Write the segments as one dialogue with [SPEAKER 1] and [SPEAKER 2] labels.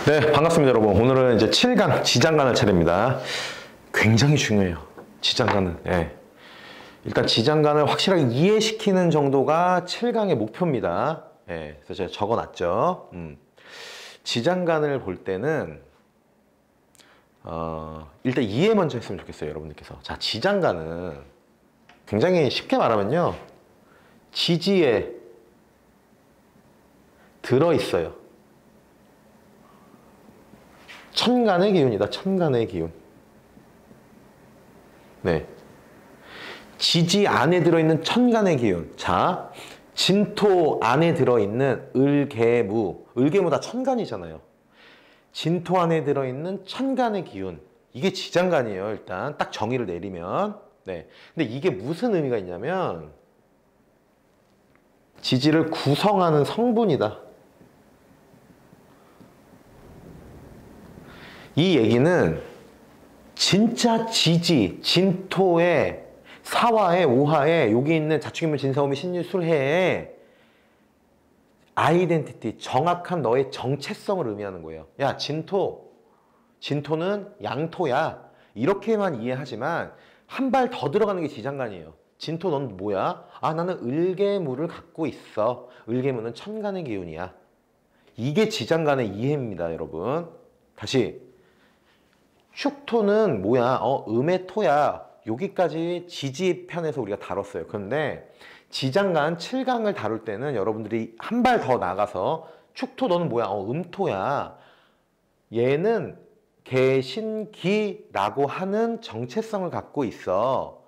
[SPEAKER 1] 네, 반갑습니다, 여러분. 오늘은 이제 7강 지장간을 차례입니다. 굉장히 중요해요. 지장간은. 예. 일단 지장간을 확실하게 이해시키는 정도가 7강의 목표입니다. 예. 그래서 제가 적어놨죠. 지장간을 볼 때는 일단 이해 먼저 했으면 좋겠어요, 여러분들께서. 자, 지장간은 굉장히 쉽게 말하면요, 지지에 들어있어요. 천간의 기운이다. 천간의 기운. 네. 지지 안에 들어있는 천간의 기운. 자, 진토 안에 들어있는 을개무. 을개무 다 천간이잖아요. 진토 안에 들어있는 천간의 기운. 이게 지장간이에요. 일단 딱 정의를 내리면. 네. 근데 이게 무슨 의미가 있냐면 지지를 구성하는 성분이다. 이 얘기는 진짜 지지, 진토에, 사화에, 오화에, 여기 있는 자축인묘, 진사오미, 신유술해에 아이덴티티, 정확한 너의 정체성을 의미하는 거예요. 야, 진토는 양토야. 이렇게만 이해하지만 한 발 더 들어가는 게 지장간이에요. 진토 넌 뭐야? 아, 나는 을개무를 갖고 있어. 을개무는 천간의 기운이야. 이게 지장간의 이해입니다, 여러분. 다시. 축토는 뭐야? 음의 토야. 여기까지 지지 편에서 우리가 다뤘어요. 그런데 지장간 7강을 다룰 때는 여러분들이 한 발 더 나가서 축토 너는 뭐야? 음토야. 얘는 개신기라고 하는 정체성을 갖고 있어.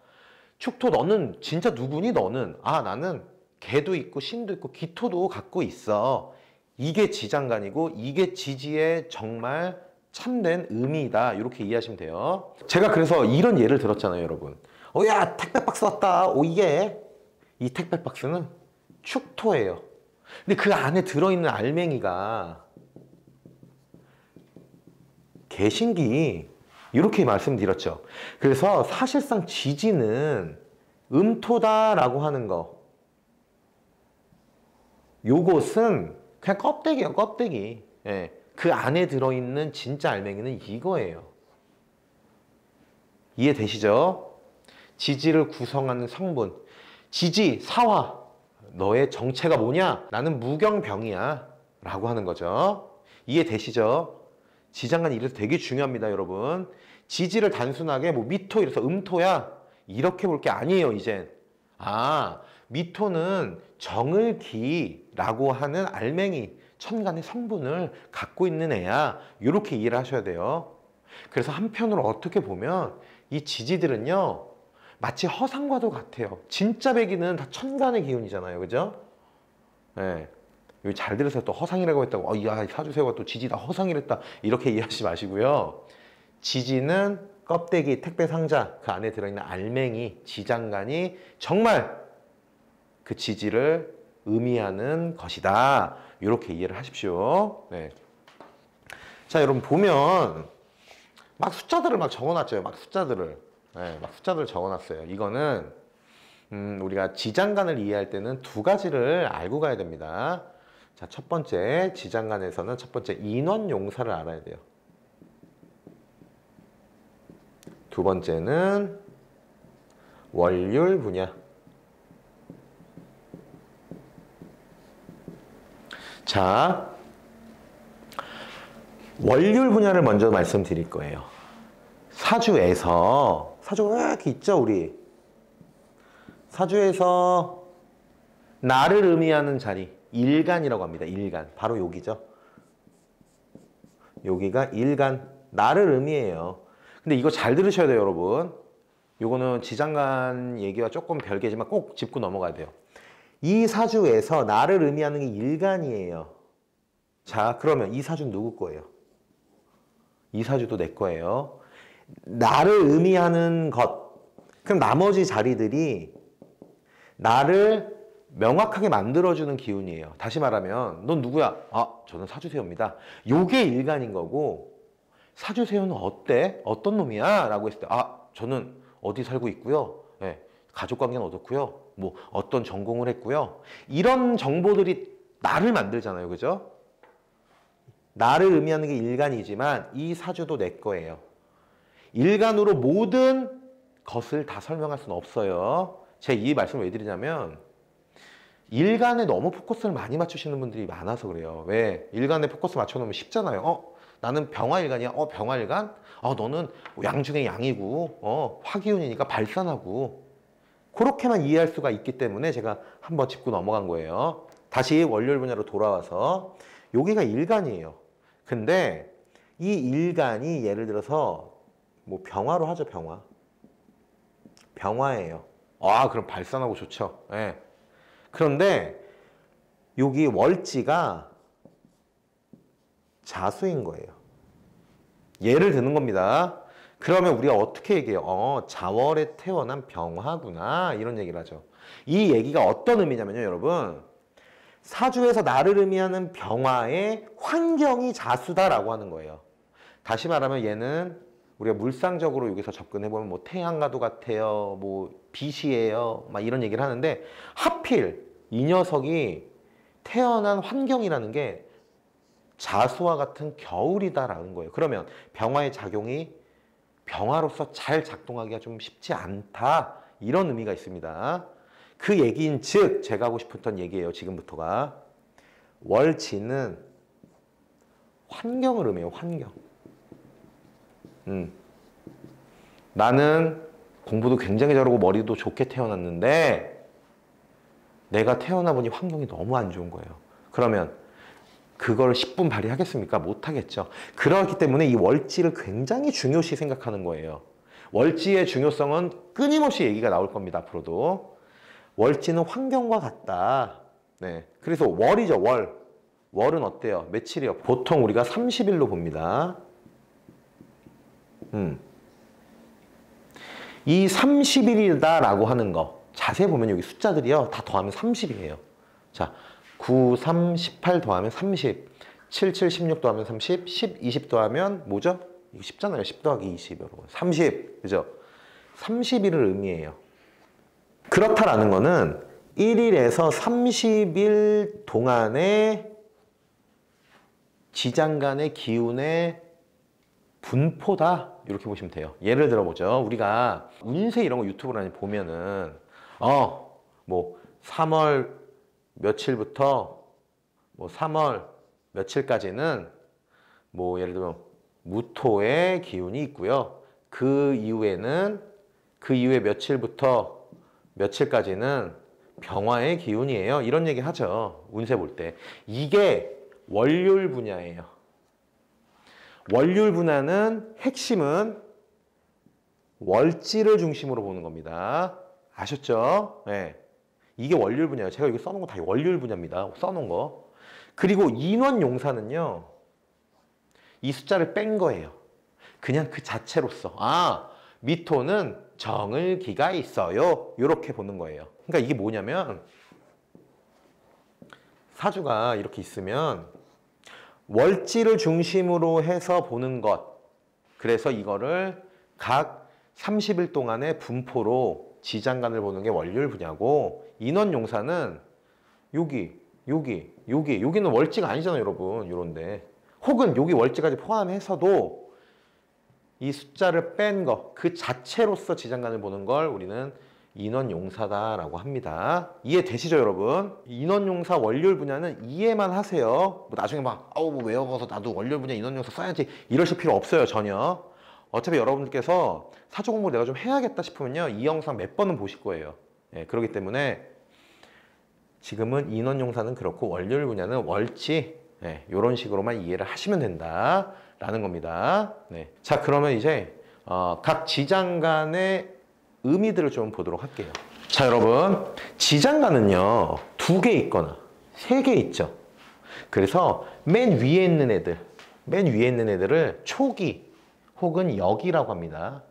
[SPEAKER 1] 축토 너는 진짜 누구니 너는? 아, 나는 개도 있고 신도 있고 기토도 갖고 있어. 이게 지장간이고 이게 지지의 정말 참된 의미이다. 이렇게 이해하시면 돼요. 제가 그래서 이런 예를 들었잖아요, 여러분. 야, 택배 박스 왔다. 이게 이 택배 박스는 축토예요. 근데 그 안에 들어있는 알맹이가 개신기, 이렇게 말씀드렸죠. 그래서 사실상 지지는 음토다라고 하는 거, 요것은 그냥 껍데기예요, 껍데기. 예. 그 안에 들어있는 진짜 알맹이는 이거예요. 이해되시죠? 지지를 구성하는 성분. 지지, 사화. 너의 정체가 뭐냐? 나는 무경병이야. 라고 하는 거죠. 이해되시죠? 지장간이 이래서 되게 중요합니다, 여러분. 지지를 단순하게 뭐 미토 이래서 음토야. 이렇게 볼 게 아니에요, 이젠. 아, 미토는 정을기라고 하는 알맹이, 천간의 성분을 갖고 있는 애야. 이렇게 이해를 하셔야 돼요. 그래서 한편으로 어떻게 보면 이 지지들은요, 마치 허상과도 같아요. 진짜 백이는 다 천간의 기운이잖아요. 그죠? 네. 여기 잘 들으세요. 또 허상이라고 했다고 야, 사주세요가 또 지지다 허상이랬다 이렇게 이해하지 마시고요. 지지는 껍데기, 택배 상자 그 안에 들어있는 알맹이, 지장간이 정말 그 지지를 의미하는 것이다. 이렇게 이해를 하십시오. 네. 자, 여러분 보면 막 숫자들을 막 적어놨죠. 막 숫자들을. 네, 막 숫자들을 적어놨어요. 이거는 우리가 지장간을 이해할 때는 두 가지를 알고 가야 됩니다. 자, 첫 번째 지장간에서는 첫 번째 인원용사를 알아야 돼요. 두 번째는 월율 분야. 자, 월율 분야를 먼저 말씀드릴 거예요. 사주에서, 사주가 이렇게 있죠, 우리. 사주에서 나를 의미하는 자리, 일간이라고 합니다. 일간. 바로 여기죠. 여기가 일간. 나를 의미해요. 근데 이거 잘 들으셔야 돼요, 여러분. 요거는 지장간 얘기와 조금 별개지만 꼭 짚고 넘어가야 돼요. 이 사주에서 나를 의미하는 게 일간이에요. 자, 그러면 이 사주는 누구 거예요? 이 사주도 내 거예요. 나를 의미하는 것. 그럼 나머지 자리들이 나를 명확하게 만들어주는 기운이에요. 다시 말하면 넌 누구야? 아, 저는 사주세요입니다. 요게 일간인 거고, 사주세요는 어때? 어떤 놈이야? 라고 했을 때, 아, 저는 어디 살고 있고요. 네, 가족관계는 어떻고요. 뭐 어떤 전공을 했고요. 이런 정보들이 나를 만들잖아요. 그죠? 나를 의미하는 게 일간이지만 이 사주도 내 거예요. 일간으로 모든 것을 다 설명할 수는 없어요. 제가 이 말씀을 왜 드리냐면 일간에 너무 포커스를 많이 맞추시는 분들이 많아서 그래요. 왜? 일간에 포커스 맞춰놓으면 쉽잖아요. 나는 병화일간이야. 병화일간? 너는 양 중에 양이고 화기운이니까 발산하고 그렇게만 이해할 수가 있기 때문에 제가 한번 짚고 넘어간 거예요. 다시 월요일 분야로 돌아와서 여기가 일간이에요. 근데 이 일간이 예를 들어서 뭐 병화로 하죠. 병화예요. 그럼 발산하고 좋죠. 예. 그런데 여기 월지가 자수인 거예요. 예를 드는 겁니다. 그러면 우리가 어떻게 얘기해요? 자월에 태어난 병화구나 이런 얘기를 하죠. 이 얘기가 어떤 의미냐면요, 여러분. 사주에서 나를 의미하는 병화의 환경이 자수다라고 하는 거예요. 다시 말하면 얘는 우리가 물상적으로 여기서 접근해보면 뭐 태양과도 같아요, 뭐 빛이에요, 막 이런 얘기를 하는데 하필 이 녀석이 태어난 환경이라는 게 자수와 같은 겨울이다라는 거예요. 그러면 병화의 작용이 병화로서 잘 작동하기가 좀 쉽지 않다 이런 의미가 있습니다. 그 얘기인 즉 제가 하고 싶었던 얘기예요. 지금부터가 월지는 환경을 의미해요. 환경. 나는 공부도 굉장히 잘하고 머리도 좋게 태어났는데 내가 태어나 보니 환경이 너무 안 좋은 거예요. 그러면 그걸 10분 발휘하겠습니까? 못하겠죠. 그렇기 때문에 이 월지를 굉장히 중요시 생각하는 거예요. 월지의 중요성은 끊임없이 얘기가 나올 겁니다. 앞으로도. 월지는 환경과 같다. 네. 그래서 월이죠. 월은 어때요? 며칠이요? 보통 우리가 30일로 봅니다. 이 30일이다라고 하는 거 자세히 보면 여기 숫자들이요. 다 더하면 30이에요. 자, 9, 3, 18 더하면 30, 7, 7, 16 더하면 30, 10, 20 더하면 뭐죠? 이거 쉽잖아요. 10 더하기 20, 여러분. 30, 그죠? 30일을 의미해요. 그렇다라는 거는 1일에서 30일 동안의 지장간의 기운의 분포다 이렇게 보시면 돼요. 예를 들어보죠. 우리가 운세 이런 거 유튜브를 보면은 뭐 3월 며칠부터 뭐 3월 며칠까지는 뭐 예를 들면 무토의 기운이 있고요. 그 이후에 며칠부터 며칠까지는 병화의 기운이에요. 이런 얘기 하죠. 운세 볼 때. 이게 월요일 분야예요. 월요일 분야는 핵심은 월지를 중심으로 보는 겁니다. 아셨죠? 네. 이게 월요일 분야예요. 제가 여기 써놓은 거 다 월요일 분야입니다. 써놓은 거. 그리고 인원용사는요. 이 숫자를 뺀 거예요. 그냥 그 자체로서. 미토는 정을 기가 있어요. 이렇게 보는 거예요. 그러니까 이게 뭐냐면 사주가 이렇게 있으면 월지를 중심으로 해서 보는 것. 그래서 이거를 각 30일 동안의 분포로 지장간을 보는 게 월요일 분야고 인원용사는 여기는 월지가 아니잖아요, 여러분. 요런데. 혹은 여기 월지까지 포함해서도 이 숫자를 뺀 거, 그 자체로서 지장간을 보는 걸 우리는 인원용사다라고 합니다. 이해되시죠, 여러분? 인원용사 월요일 분야는 이해만 하세요. 뭐 나중에 뭐 외워서 나도 월요일 분야 인원용사 써야지 이러실 필요 없어요, 전혀. 어차피 여러분들께서 사주 공부 내가 좀 해야겠다 싶으면요, 이 영상 몇 번은 보실 거예요. 그렇기 때문에 지금은 인원용사는 그렇고 월요일 분야는 월지 이런 식으로만 이해를 하시면 된다라는 겁니다. 자, 그러면 이제 각 지장간의 의미들을 좀 보도록 할게요. 자, 여러분, 지장간은요 2개 있거나 3개 있죠. 그래서 맨 위에 있는 애들을 초기 혹은 역이라고 합니다.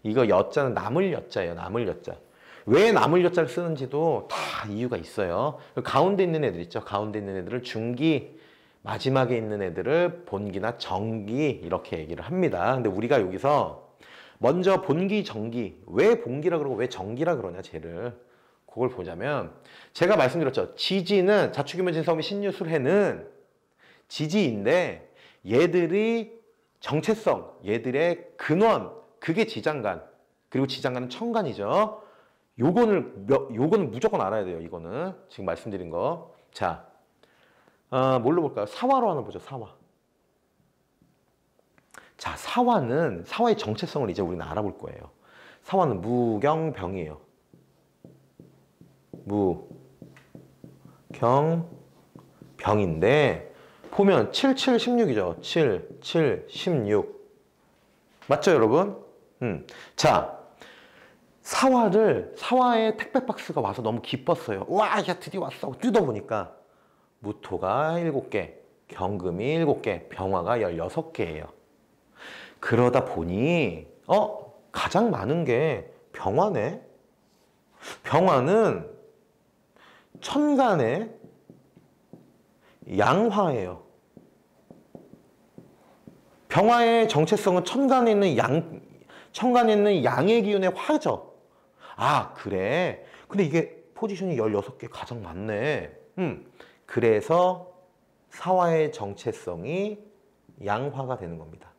[SPEAKER 1] 이거 여자는 남을 여자예요. 남을 여자. 왜 남을 여자를 쓰는지도 다 이유가 있어요. 가운데 있는 애들 있죠. 가운데 있는 애들을 중기, 마지막에 있는 애들을 본기나 정기 이렇게 얘기를 합니다. 근데 우리가 여기서 먼저 본기, 정기, 왜 본기라 그러고 왜 정기라 그러냐, 쟤를. 그걸 보자면 제가 말씀드렸죠. 지지는 자축인묘진성미 신유술해는 지지인데 얘들이 정체성, 얘들의 근원, 그게 지장간. 그리고 지장간은 천간이죠. 요거는 무조건 알아야 돼요. 이거는 지금 말씀드린 거. 자, 뭘로 볼까요? 사화로 하나 보죠. 사화. 자, 사화의 정체성을 이제 우리는 알아볼 거예요. 사화는 무경병이에요. 무경병인데 보면 7, 7, 16이죠. 7, 7, 16. 맞죠, 여러분? 자, 사화의 택배 박스가 와서 너무 기뻤어요. 와, 야, 드디어 왔어. 뜯어보니까 무토가 7개, 경금이 7개, 병화가 16개예요. 그러다 보니 가장 많은 게 병화네. 병화는 천간의 양화예요. 병화의 정체성은 천간에 있는 양의 기운의 화죠. 아, 그래. 근데 이게 포지션이 16개 가장 많네. 그래서 사화의 정체성이 양화가 되는 겁니다.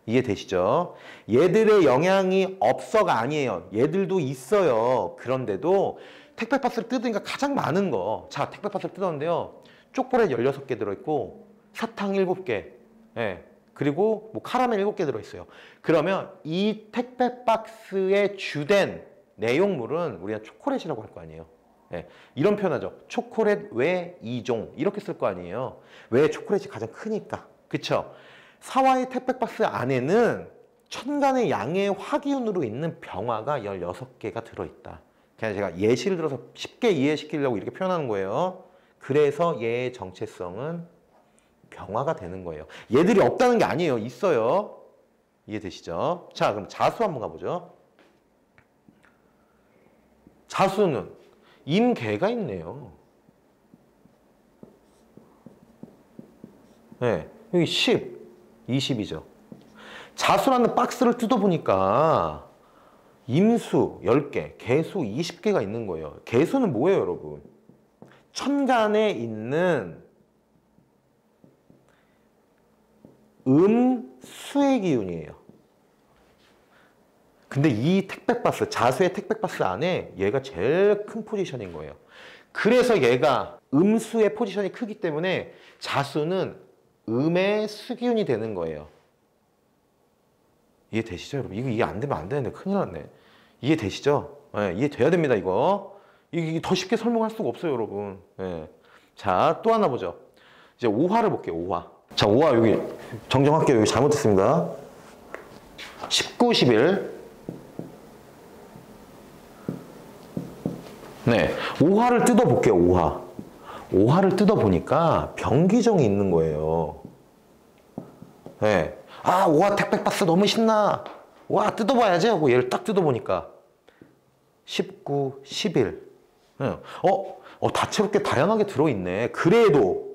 [SPEAKER 1] 이해되시죠? 얘들의 영향이 없어가 아니에요. 얘들도 있어요. 그런데도 택배 박스를 뜯으니까 가장 많은 거. 자, 택배 박스를 뜯었는데요. 초콜릿 16개 들어있고 사탕 7개. 예. 그리고 뭐 카라멜 7개 들어있어요. 그러면 이 택배 박스의 주된 내용물은 우리가 초콜릿이라고 할 거 아니에요. 예. 이런 표현하죠. 초콜릿 외 2종. 이렇게 쓸 거 아니에요. 왜 초콜릿이 가장 크니까. 그쵸? 사화의 택배 박스 안에는 천간의 양의 화기운으로 있는 병화가 16개가 들어있다. 그냥 제가 예시를 들어서 쉽게 이해시키려고 이렇게 표현하는 거예요. 그래서 얘의 정체성은 병화가 되는 거예요. 얘들이 없다는 게 아니에요. 있어요. 이해되시죠? 자, 그럼 자수 한번 가보죠. 자수는 임계가 있네요. 네, 여기 10, 20이죠. 자수라는 박스를 뜯어보니까 임수 10개, 개수 20개가 있는 거예요. 개수는 뭐예요, 여러분? 천간에 있는 수의 기운이에요. 근데 이 택배박스, 자수의 택배박스 안에 얘가 제일 큰 포지션인 거예요. 그래서 얘가 수의 포지션이 크기 때문에 자수는 의 수기운이 되는 거예요. 이해되시죠, 여러분? 이해 안 되면 안 되는데 큰일 났네. 이해되시죠? 네, 이해돼야 됩니다, 이거. 이게 더 쉽게 설명할 수가 없어요, 여러분. 네. 자, 또 하나 보죠. 이제 오화를 볼게요, 오화. 자, 오화 여기 정정할게요. 여기 잘못했습니다. 19, 11. 네, 오화를 뜯어볼게요, 오화. 오화를 뜯어보니까 병기정이 있는 거예요. 네. 아, 오화 택배박스 너무 신나. 와, 뜯어봐야지 하고 얘를 딱 뜯어보니까 19, 11. 네. 다채롭게 다양하게 들어있네. 그래도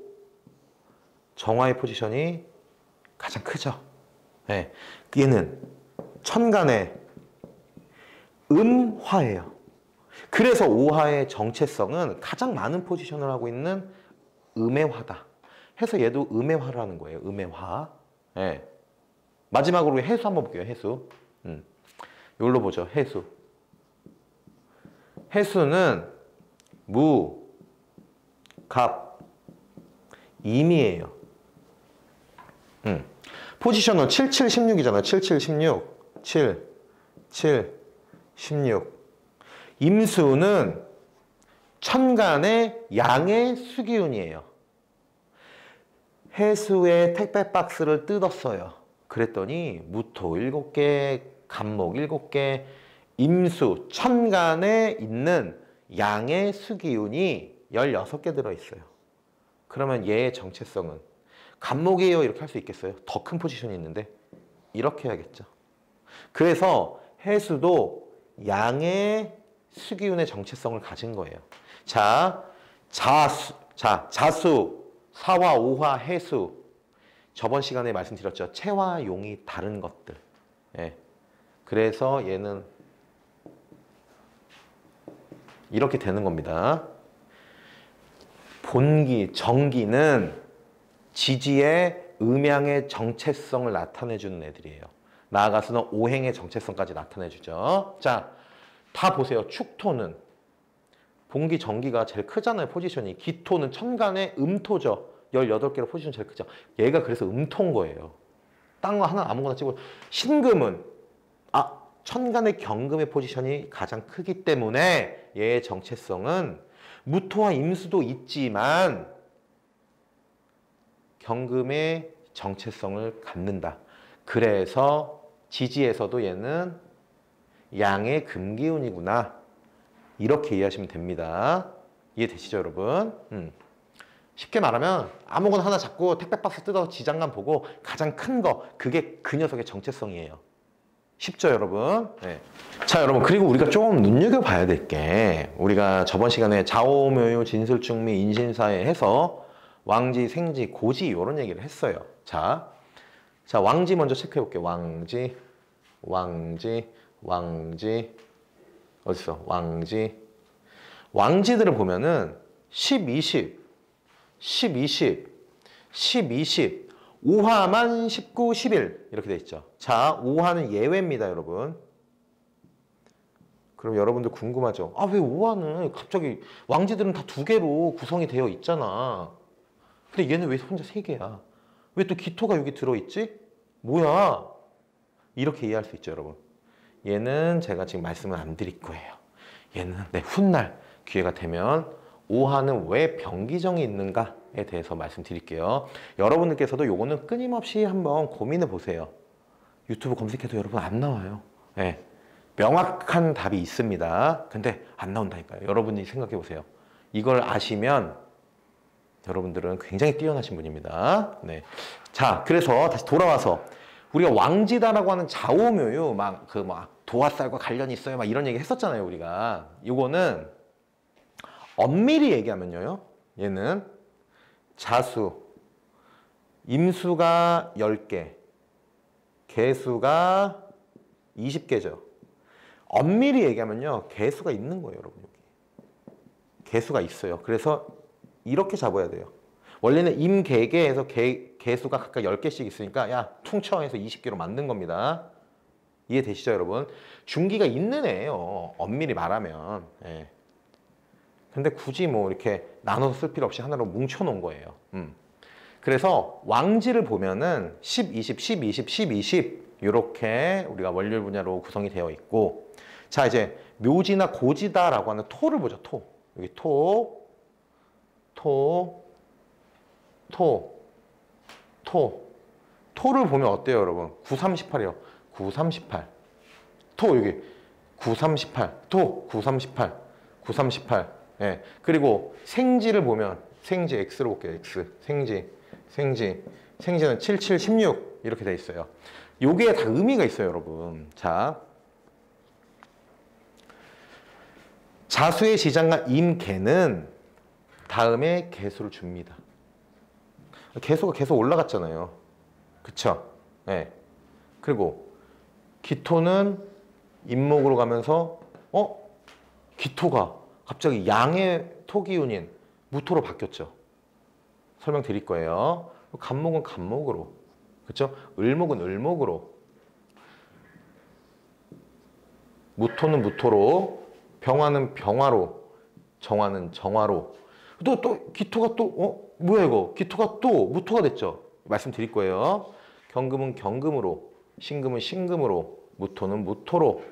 [SPEAKER 1] 정화의 포지션이 가장 크죠. 네. 얘는 천간의 화예요. 그래서 오화의 정체성은 가장 많은 포지션을 하고 있는 음의 화다. 해서 얘도 음의 화라는 거예요. 음의 화. 네. 마지막으로 해수 한번 볼게요. 해수. 이걸로 보죠. 해수. 해수는 무, 갑, 임이에요. 포지션은 7, 7, 16이잖아. 7, 7, 16. 7, 7, 16. 임수는 천간의 양의 수기운이에요. 해수의 택배 박스를 뜯었어요. 그랬더니 무토 7개, 간목 7개, 임수, 천간에 있는 양의 수기운이 16개 들어있어요. 그러면 얘의 정체성은 간목이에요 이렇게 할 수 있겠어요? 더 큰 포지션이 있는데 이렇게 해야겠죠. 그래서 해수도 양의 수기운의 정체성을 가진 거예요. 자, 자수, 사화, 오화, 해수. 저번 시간에 말씀드렸죠. 체와 용이 다른 것들. 예. 그래서 얘는 이렇게 되는 겁니다. 본기, 정기는 지지의 음양의 정체성을 나타내주는 애들이에요. 나아가서는 오행의 정체성까지 나타내주죠. 자, 다 보세요. 축토는 봉기, 정기가 제일 크잖아요. 포지션이. 기토는 천간의 음토죠. 18개로 포지션 제일 크죠. 얘가 그래서 음토인 거예요. 딴 거 하나 아무거나 찍고. 신금은 천간의 경금의 포지션이 가장 크기 때문에 얘의 정체성은 무토와 임수도 있지만 경금의 정체성을 갖는다. 그래서 지지에서도 얘는 양의 금기운이구나. 이렇게 이해하시면 됩니다. 이해되시죠, 여러분? 쉽게 말하면 아무거나 하나 잡고 택배박스 뜯어서 지장간 보고 가장 큰 거, 그게 그 녀석의 정체성이에요. 쉽죠, 여러분? 네. 자, 여러분, 그리고 우리가 좀 눈여겨봐야 될 게, 우리가 저번 시간에 좌오묘유, 진술중미, 인신사에 해서 왕지, 생지, 고지 이런 얘기를 했어요. 자, 왕지 먼저 체크해 볼게요. 왕지 어딨어? 왕지들을 보면은 10, 20, 5화만 19, 11 이렇게 돼 있죠. 자, 5화는 예외입니다, 여러분. 그럼 여러분들 궁금하죠? 왜 5화는 갑자기 왕지들은 다 2개로 구성이 되어 있잖아. 근데 얘는 왜 혼자 3개야? 왜 또 기토가 여기 들어있지? 뭐야? 이렇게 이해할 수 있죠, 여러분. 얘는 제가 지금 말씀을 안 드릴 거예요. 얘는 훗날 기회가 되면 5화는 왜 병기정이 있는가에 대해서 말씀드릴게요. 여러분들께서도 요거는 끊임없이 한번 고민해 보세요. 유튜브 검색해도 여러분 안 나와요. 네. 명확한 답이 있습니다. 근데 안 나온다니까요. 여러분이 생각해 보세요. 이걸 아시면 여러분들은 굉장히 뛰어나신 분입니다. 네. 자, 그래서 다시 돌아와서 우리가 왕지다라고 하는 좌오묘유 도화살과 관련이 있어요. 이런 얘기 했었잖아요, 우리가. 이거는 엄밀히 얘기하면요. 얘는 자수, 임수가 10개, 개수가 20개죠. 엄밀히 얘기하면요. 개수가 있는 거예요, 여러분. 여기. 개수가 있어요. 그래서 이렇게 잡아야 돼요. 원래는 임개개에서 개수가 각각 10개씩 있으니까 야, 퉁쳐해서 20개로 만든 겁니다. 이해되시죠, 여러분? 중기가 있는 애예요. 엄밀히 말하면. 예. 근데 굳이 이렇게 나눠서 쓸 필요 없이 하나로 뭉쳐 놓은 거예요. 그래서 왕지를 보면은 10, 20, 10, 20, 10, 20 이렇게 우리가 원률 분야로 구성이 되어 있고, 자, 이제 묘지나 고지다라고 하는 토를 보죠. 토. 여기 토를 보면 어때요, 여러분? 9, 38이요. 9, 38. 토 여기 9, 38. 토 9, 38. 9, 38. 예. 그리고 생지를 보면 생지 X로 볼게요. X. 생지는 7, 7, 16 이렇게 돼 있어요. 요게 다 의미가 있어요, 여러분. 자, 자수의 시장과 임개는 다음에 개수를 줍니다. 개수가 계속 올라갔잖아요. 그쵸? 네. 그리고 기토는 임목으로 가면서 기토가 갑자기 양의 토기운인 무토로 바뀌었죠. 설명드릴 거예요. 간목은 간목으로, 그쵸? 을목은 을목으로, 무토는 무토로, 병화는 병화로, 정화는 정화로. 또 기토가 뭐야 이거? 기토가 또 무토가 됐죠. 말씀드릴 거예요. 경금은 경금으로, 신금은 신금으로, 무토는 무토로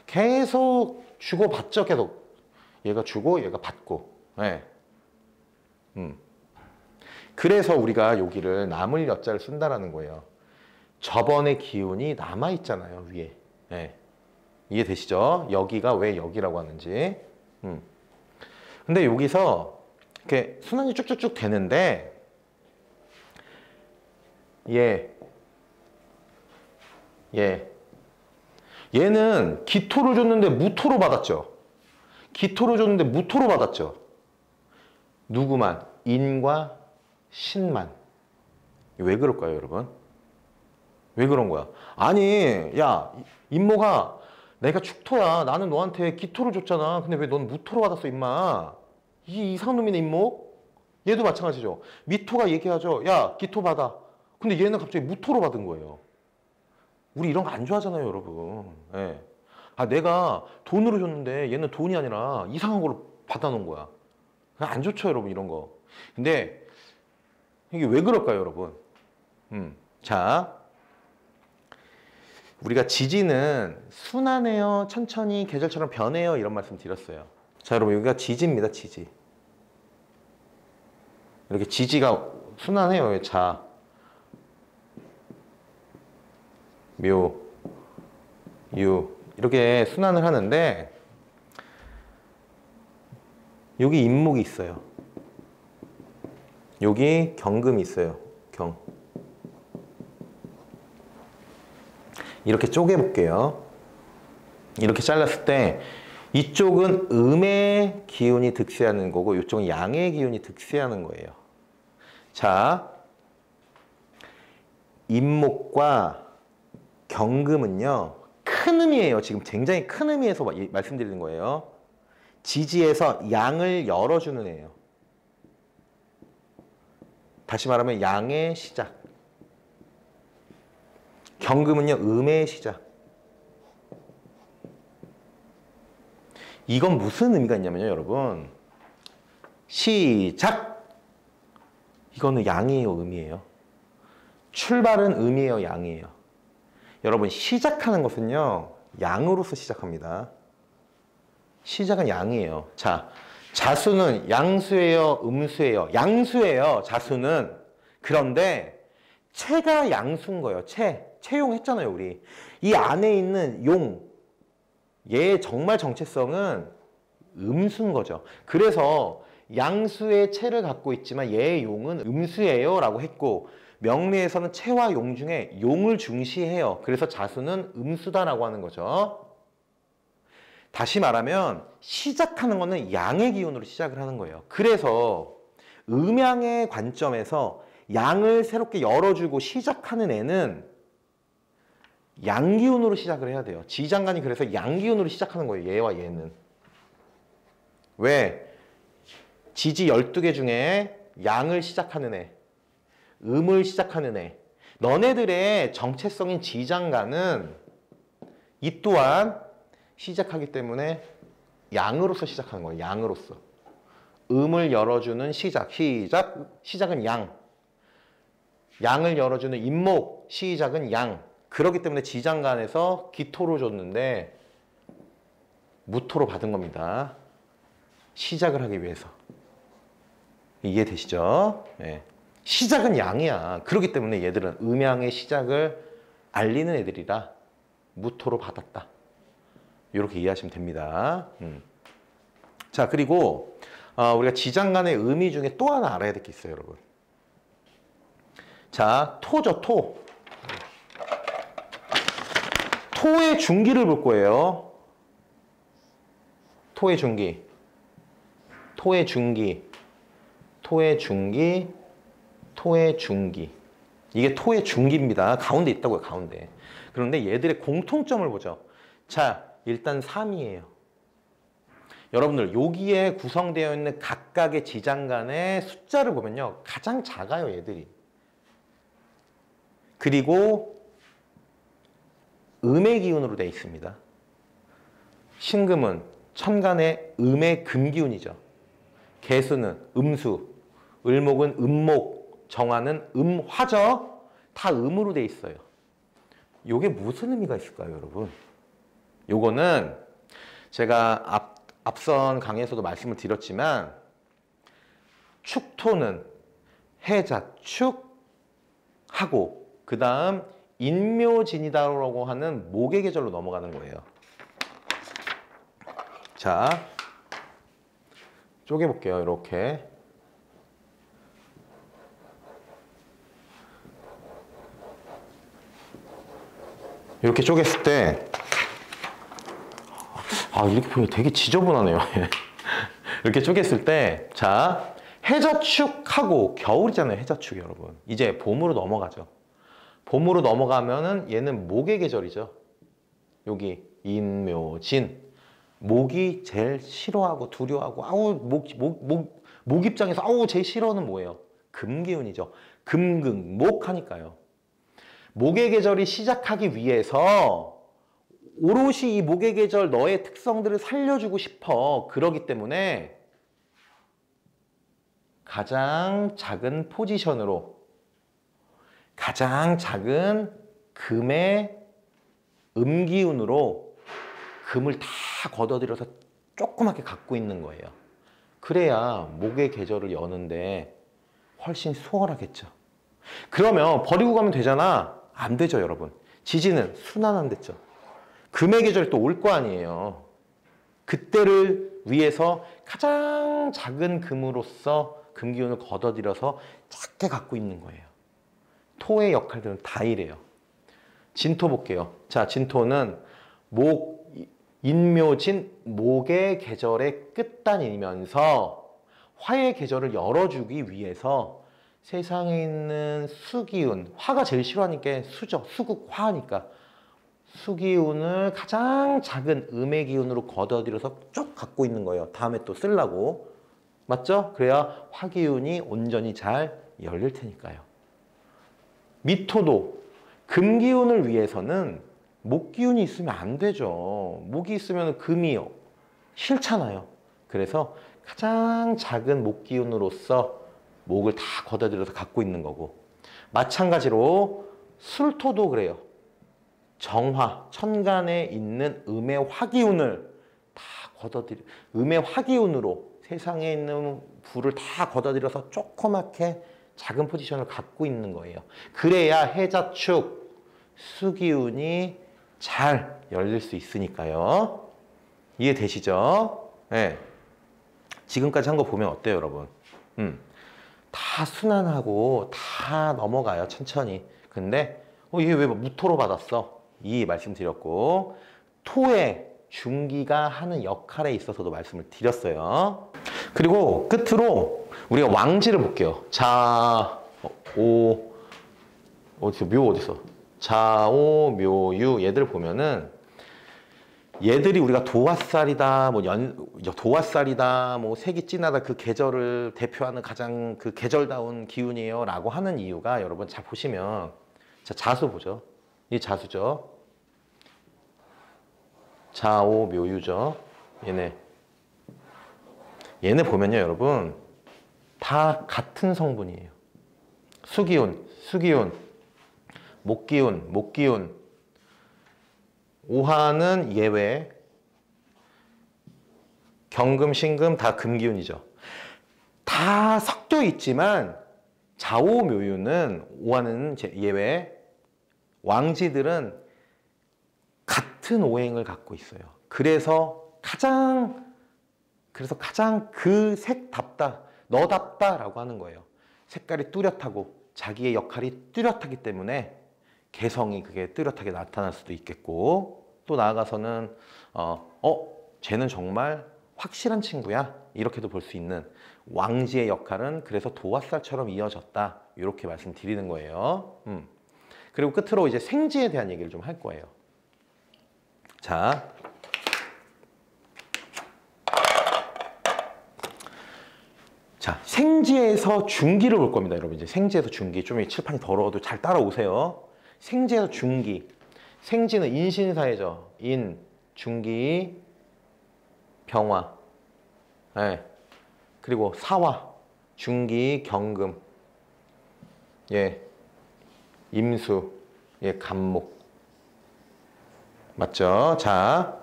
[SPEAKER 1] 계속 주고받죠. 계속 얘가 주고 얘가 받고. 네. 그래서 우리가 여기를 남을 여자를 쓴다라는 거예요. 저번의 기운이 남아있잖아요, 위에. 네. 이해되시죠? 여기가 왜 여기라고 하는지. 근데 여기서 이렇게 순환이 쭉쭉쭉 되는데, 얘는 기토를 줬는데 무토로 받았죠. 기토를 줬는데 무토로 받았죠. 누구만? 인과 신만. 왜 그럴까요, 여러분? 왜 그런 거야? 아니, 야, 임모가 내가 축토야. 나는 너한테 기토를 줬잖아. 근데 왜 넌 무토로 받았어, 임마? 이 이상한 놈이네, 임모? 얘도 마찬가지죠. 미토가 얘기하죠. 야, 기토 받아. 근데 얘는 갑자기 무토로 받은 거예요. 우리 이런 거 안 좋아하잖아요, 여러분. 예. 아, 내가 돈으로 줬는데 얘는 돈이 아니라 이상한 걸로 받아놓은 거야. 안 좋죠, 여러분, 이런 거. 근데 이게 왜 그럴까요, 여러분? 자, 우리가 지지는 순환해요, 천천히 계절처럼 변해요, 이런 말씀 드렸어요. 자, 여러분, 여기가 지지입니다, 지지. 이렇게 지지가 순환해요. 자, 묘, 유 이렇게 순환을 하는데 여기 임목이 있어요. 여기 경금이 있어요. 경. 이렇게 쪼개볼게요. 이렇게 잘랐을 때 이쪽은 음의 기운이 득세하는 거고 이쪽은 양의 기운이 득세하는 거예요. 자, 임목과 경금은요, 큰 의미예요. 지금 굉장히 큰 의미에서 말씀드리는 거예요. 지지에서 양을 열어주는 애예요. 다시 말하면 양의 시작. 경금은요, 음의 시작. 이건 무슨 의미가 있냐면요, 여러분. 시작! 이거는 양이에요, 음이에요? 출발은 음이에요, 양이에요? 여러분, 시작하는 것은요, 양으로서 시작합니다. 시작은 양이에요. 자, 자수는 양수예요, 음수예요? 양수예요, 자수는. 그런데 체가 양수인 거예요. 체용 했잖아요, 우리. 이 안에 있는 용, 얘의 정말 정체성은 음수인 거죠. 그래서 양수의 체를 갖고 있지만 얘의 용은 음수예요 라고 했고, 명리에서는 체와 용 중에 용을 중시해요. 그래서 자수는 음수다라고 하는 거죠. 다시 말하면 시작하는 거는 양의 기운으로 시작을 하는 거예요. 그래서 음양의 관점에서 양을 새롭게 열어주고 시작하는 애는 양기운으로 시작을 해야 돼요. 지장간이 그래서 양기운으로 시작하는 거예요. 얘와 얘는. 왜? 지지 12개 중에 양을 시작하는 애, 음을 시작하는 애, 너네들의 정체성인 지장간은 이 또한 시작하기 때문에 양으로서 시작하는 거예요. 양으로서. 음을 열어주는 시작. 시작은 양. 양을 열어주는 임목. 시작은 양. 그렇기 때문에 지장간에서 기토로 줬는데 무토로 받은 겁니다. 시작을 하기 위해서. 이해되시죠? 네. 시작은 양이야. 그렇기 때문에 얘들은 음양의 시작을 알리는 애들이라 무토로 받았다. 이렇게 이해하시면 됩니다. 자, 그리고 우리가 지장간의 의미 중에 또 하나 알아야 될 게 있어요, 여러분. 자, 토죠, 토. 토의 중기를 볼 거예요. 토의 중기. 토의 중기. 토의 중기. 토의 중기. 이게 토의 중기입니다. 가운데 있다고요, 가운데. 그런데 얘들의 공통점을 보죠. 자, 일단 3이에요. 여러분들, 여기에 구성되어 있는 각각의 지장간의 숫자를 보면요, 가장 작아요, 얘들이. 그리고 음의 기운으로 되어 있습니다. 신금은 천간의 음의 금기운이죠. 개수는 음수, 을목은 음목, 정화는 음화죠. 다 음으로 되어 있어요. 이게 무슨 의미가 있을까요, 여러분? 요거는 제가 앞선 강의에서도 말씀을 드렸지만 축토는 해자축하고 그 다음 인묘진이다라고 하는 목의 계절로 넘어가는 거예요. 자, 쪼개볼게요. 이렇게. 이렇게 쪼갰을 때 이렇게 보면 되게 지저분하네요. 이렇게 쪼갰을 때, 자, 해자축하고 겨울이잖아요, 해자축 여러분. 이제 봄으로 넘어가죠. 봄으로 넘어가면은 얘는 목의 계절이죠. 여기 인묘진. 목이 제일 싫어하고 두려워하고 목 입장에서 아우 제일 싫어는 뭐예요? 금기운이죠. 금극, 목 하니까요. 목의 계절이 시작하기 위해서 오롯이 이 목의 계절 너의 특성들을 살려주고 싶어. 그러기 때문에 가장 작은 포지션으로 가장 작은 금의 음기운으로 금을 다 걷어들여서 조그맣게 갖고 있는 거예요. 그래야 목의 계절을 여는데 훨씬 수월하겠죠. 그러면 버리고 가면 되잖아. 안 되죠, 여러분. 지지는 순환한댔죠. 금의 계절이 또 올 거 아니에요. 그때를 위해서 가장 작은 금으로서 금기운을 걷어들여서 작게 갖고 있는 거예요. 토의 역할들은 다 이래요. 진토 볼게요. 자, 진토는 목, 인묘진, 목의 계절의 끝단이면서 화의 계절을 열어주기 위해서 세상에 있는 수기운, 화가 제일 싫어하니까 수죠. 수국, 화하니까. 수기운을 가장 작은 음의 기운으로 걷어들여서 쭉 갖고 있는 거예요. 다음에 또 쓰려고. 맞죠? 그래야 화기운이 온전히 잘 열릴 테니까요. 미토도 금기운을 위해서는 목기운이 있으면 안 되죠. 목이 있으면 금이 싫잖아요. 그래서 가장 작은 목기운으로서 목을 다 걷어들여서 갖고 있는 거고, 마찬가지로 술토도 그래요. 정화, 천간에 있는 음의 화기운을 다 걷어들여, 음의 화기운으로 세상에 있는 불을 다 걷어들여서 조그맣게 작은 포지션을 갖고 있는 거예요. 그래야 해자축, 수기운이 잘 열릴 수 있으니까요. 이해되시죠? 네. 지금까지 한 거 보면 어때요, 여러분? 다 순환하고 다 넘어가요, 천천히. 근데 이게 왜 무토로 받았어? 이 말씀 드렸고, 토의 중기가 하는 역할에 있어서도 말씀을 드렸어요. 그리고 끝으로 우리가 왕지를 볼게요. 자, 어디서 묘 어디서? 자오, 묘유 얘들 보면은 얘들이 우리가 도화살이다, 도화살이다, 색이 진하다, 그 계절을 대표하는 가장 그 계절다운 기운이에요 라고 하는 이유가, 여러분 잘 보시면, 자, 자수 보죠. 이 자수죠. 자오, 묘유죠. 얘네 보면요, 여러분 다 같은 성분이에요. 수기운, 목기운, 오화는 예외, 경금, 신금 다 금기운이죠. 다 섞여 있지만 자오묘유는, 오화는 예외, 왕지들은 같은 오행을 갖고 있어요. 그래서 가장 그 색답다, 너답다라고 하는 거예요. 색깔이 뚜렷하고 자기의 역할이 뚜렷하기 때문에 개성이 그게 뚜렷하게 나타날 수도 있겠고, 또 나아가서는 쟤는 정말 확실한 친구야, 이렇게도 볼 수 있는 왕지의 역할은 그래서 도화살처럼 이어졌다, 이렇게 말씀드리는 거예요. 그리고 끝으로 이제 생지에 대한 얘기를 좀 할 거예요. 자, 생지에서 중기를 볼 겁니다, 여러분. 이제 생지에서 중기, 좀 칠판이 더러워도 잘 따라오세요. 생지에서 중기. 생지는 인신사회죠. 인, 중기, 병화. 네. 그리고 사화, 중기, 경금. 예. 임수, 예, 간목. 맞죠? 자,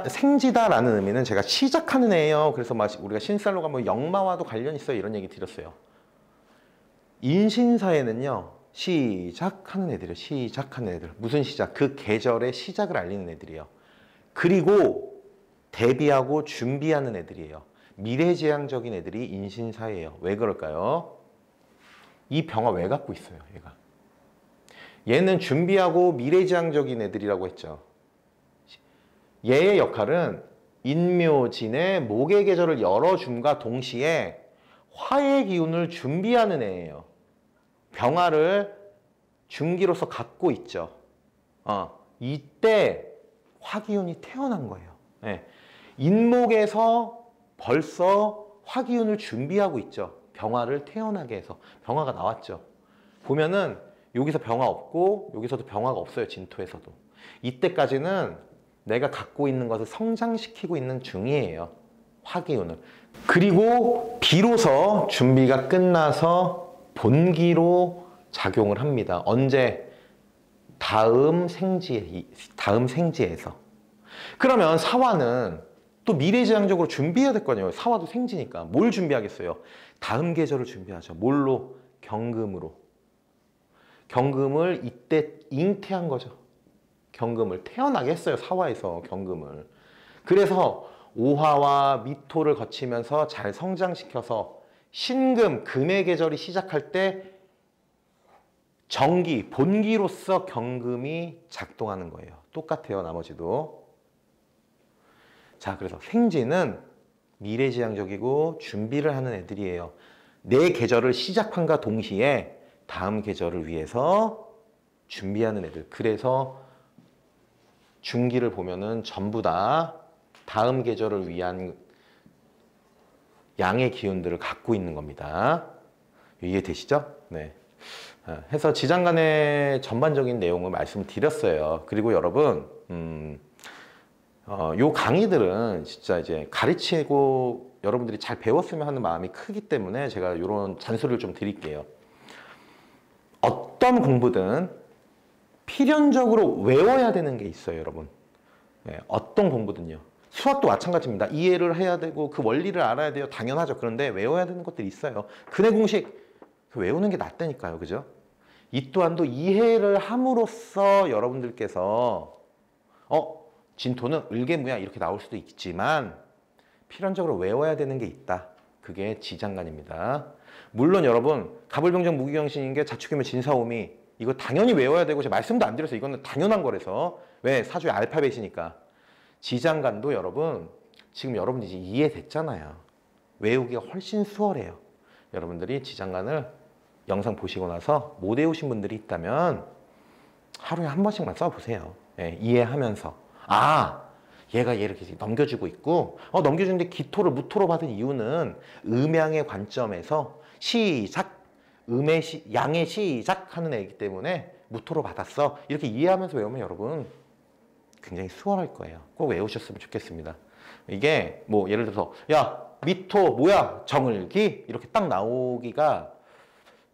[SPEAKER 1] 생지다라는 의미는 제가 시작하는 애예요. 그래서 우리가 신살로 가면 역마와도 관련 있어요, 이런 얘기 드렸어요. 인신사에는요, 시작하는 애들이에요. 시작하는 애들. 무슨 시작? 그 계절의 시작을 알리는 애들이에요. 그리고 대비하고 준비하는 애들이에요. 미래지향적인 애들이 인신사예요. 왜 그럴까요? 이 병화 왜 갖고 있어요, 얘가? 얘는 준비하고 미래지향적인 애들이라고 했죠. 얘의 역할은 인묘진의 목의 계절을 열어줌과 동시에 화의 기운을 준비하는 애예요. 병화를 중기로서 갖고 있죠. 이때 화기운이 태어난 거예요. 네. 인목에서 벌써 화기운을 준비하고 있죠. 병화를 태어나게 해서. 병화가 나왔죠. 보면은 여기서 병화 없고 여기서도 병화가 없어요. 진토에서도. 이때까지는 내가 갖고 있는 것을 성장시키고 있는 중이에요. 화기운을. 그리고 비로소 준비가 끝나서 본기로 작용을 합니다. 언제? 다음 생지에서. 그러면 사화는 또 미래지향적으로 준비해야 될 거 아니에요. 사화도 생지니까. 뭘 준비하겠어요? 다음 계절을 준비하죠. 뭘로? 경금으로. 경금을 이때 잉태한 거죠. 경금을 태어나게 했어요. 사화에서 경금을. 그래서 오화와 미토를 거치면서 잘 성장시켜서 신금, 금의 계절이 시작할 때 정기, 본기로서 경금이 작동하는 거예요. 똑같아요. 나머지도. 자, 그래서 생지는 미래지향적이고 준비를 하는 애들이에요. 내 계절을 시작함과 동시에 다음 계절을 위해서 준비하는 애들. 그래서 중기를 보면은 전부 다 다음 계절을 위한 양의 기운들을 갖고 있는 겁니다. 이해되시죠? 네. 해서 지장간의 전반적인 내용을 말씀드렸어요. 그리고 여러분, 요 강의들은 진짜 이제 가르치고 여러분들이 잘 배웠으면 하는 마음이 크기 때문에 제가 이런 잔소리를 좀 드릴게요. 어떤 공부든 필연적으로 외워야 되는 게 있어요, 여러분. 네, 어떤 공부든요. 수학도 마찬가지입니다. 이해를 해야 되고 그 원리를 알아야 돼요. 당연하죠. 그런데 외워야 되는 것들이 있어요. 근해 공식 외우는 게 낫다니까요. 그죠? 이 또한도 이해를 함으로써 여러분들께서 진토는 을개무야 이렇게 나올 수도 있지만 필연적으로 외워야 되는 게 있다. 그게 지장간입니다. 물론 여러분 갑을병정 무기경신인 게 자축이면 진사오미 이거 당연히 외워야 되고 제가 말씀도 안 드렸어요. 이거는 당연한 거라서. 왜? 사주의 알파벳이니까. 지장간도 여러분 지금 여러분들이 이해됐잖아요. 외우기가 훨씬 수월해요. 여러분들이 지장간을 영상 보시고 나서 못 외우신 분들이 있다면 하루에 한 번씩만 써보세요. 예, 이해하면서 얘가 얘를 이렇게 넘겨주고 있고 넘겨주는데 기토를 무토로 받은 이유는 음양의 관점에서 시작 양의 시작하는 애이기 때문에 무토로 받았어. 이렇게 이해하면서 외우면 여러분 굉장히 수월할 거예요. 꼭 외우셨으면 좋겠습니다. 이게 뭐 예를 들어서 야 미토 뭐야 정을기 이렇게 딱 나오기가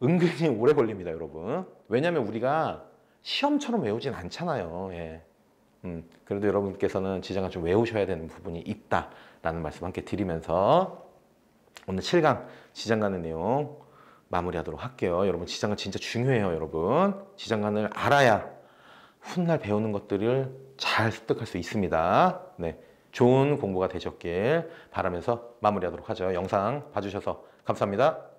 [SPEAKER 1] 은근히 오래 걸립니다, 여러분. 왜냐하면 우리가 시험처럼 외우진 않잖아요. 예. 그래도 여러분께서는 지장간 좀 외우셔야 되는 부분이 있다라는 말씀 함께 드리면서 오늘 7강 지장간의 내용 마무리하도록 할게요. 여러분 지장간 진짜 중요해요, 여러분. 지장간을 알아야 훗날 배우는 것들을 잘 습득할 수 있습니다. 네, 좋은 공부가 되셨길 바라면서 마무리하도록 하죠. 영상 봐주셔서 감사합니다.